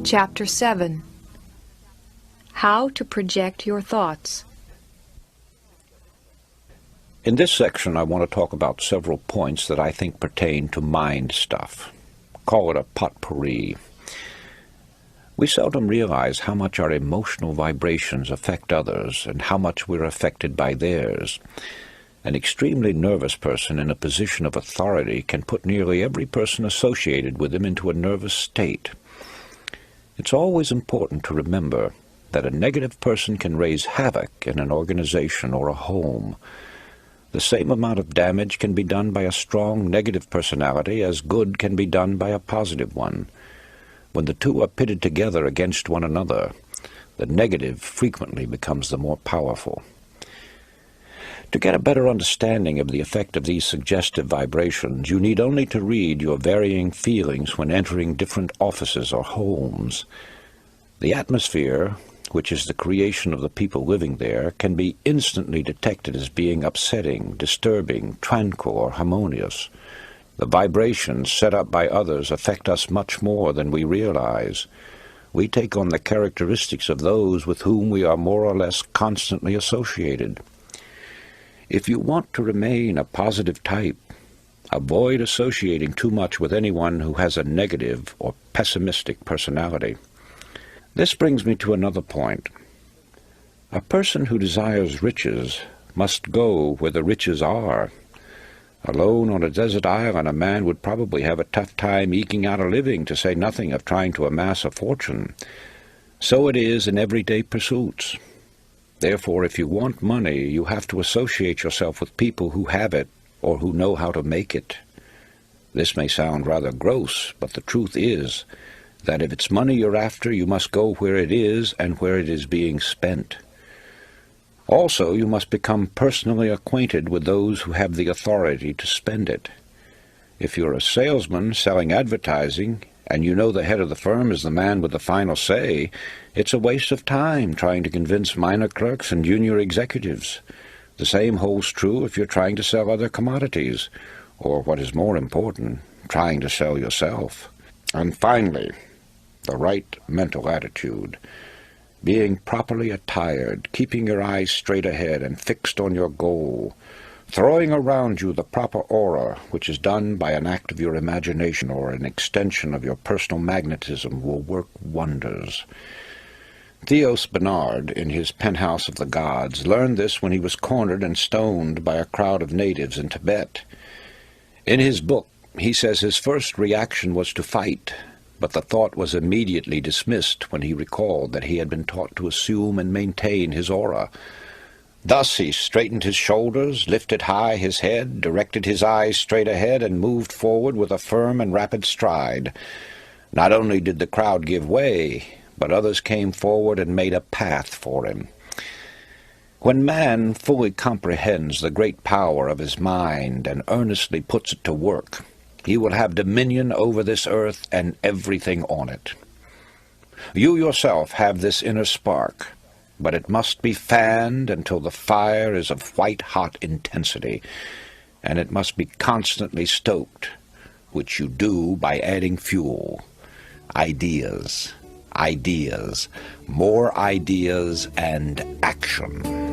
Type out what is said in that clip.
Chapter 7. How to project your thoughts. In this section, I want to talk about several points that I think pertain to mind stuff. Call it a potpourri. We seldom realize how much our emotional vibrations affect others and how much we're affected by theirs. An extremely nervous person in a position of authority can put nearly every person associated with him into a nervous state. It's always important to remember that a negative person can raise havoc in an organization or a home. The same amount of damage can be done by a strong negative personality as good can be done by a positive one. When the two are pitted together against one another, the negative frequently becomes the more powerful. To get a better understanding of the effect of these suggestive vibrations, you need only to read your varying feelings when entering different offices or homes. The atmosphere, which is the creation of the people living there, can be instantly detected as being upsetting, disturbing, tranquil, or harmonious. The vibrations set up by others affect us much more than we realize. We take on the characteristics of those with whom we are more or less constantly associated. If you want to remain a positive type, avoid associating too much with anyone who has a negative or pessimistic personality. This brings me to another point. A person who desires riches must go where the riches are. Alone on a desert island, a man would probably have a tough time eking out a living, to say nothing of trying to amass a fortune. So it is in everyday pursuits. Therefore, if you want money, you have to associate yourself with people who have it or who know how to make it. This may sound rather gross, but the truth is that if it's money you're after, you must go where it is and where it is being spent. Also, you must become personally acquainted with those who have the authority to spend it. If you're a salesman selling advertising, and you know the head of the firm is the man with the final say, it's a waste of time trying to convince minor clerks and junior executives. The same holds true if you're trying to sell other commodities, or what is more important, trying to sell yourself. And finally, the right mental attitude. Being properly attired, keeping your eyes straight ahead and fixed on your goal, throwing around you the proper aura, which is done by an act of your imagination or an extension of your personal magnetism, will work wonders. Theos Bernard, in his Penthouse of the Gods, learned this when he was cornered and stoned by a crowd of natives in Tibet. In his book, he says his first reaction was to fight, but the thought was immediately dismissed when he recalled that he had been taught to assume and maintain his aura. Thus he straightened his shoulders, lifted high his head, directed his eyes straight ahead, and moved forward with a firm and rapid stride. Not only did the crowd give way, but others came forward and made a path for him. When man fully comprehends the great power of his mind and earnestly puts it to work, he will have dominion over this earth and everything on it. You yourself have this inner spark, but it must be fanned until the fire is of white-hot intensity, and it must be constantly stoked, which you do by adding fuel. Ideas, more ideas, and action.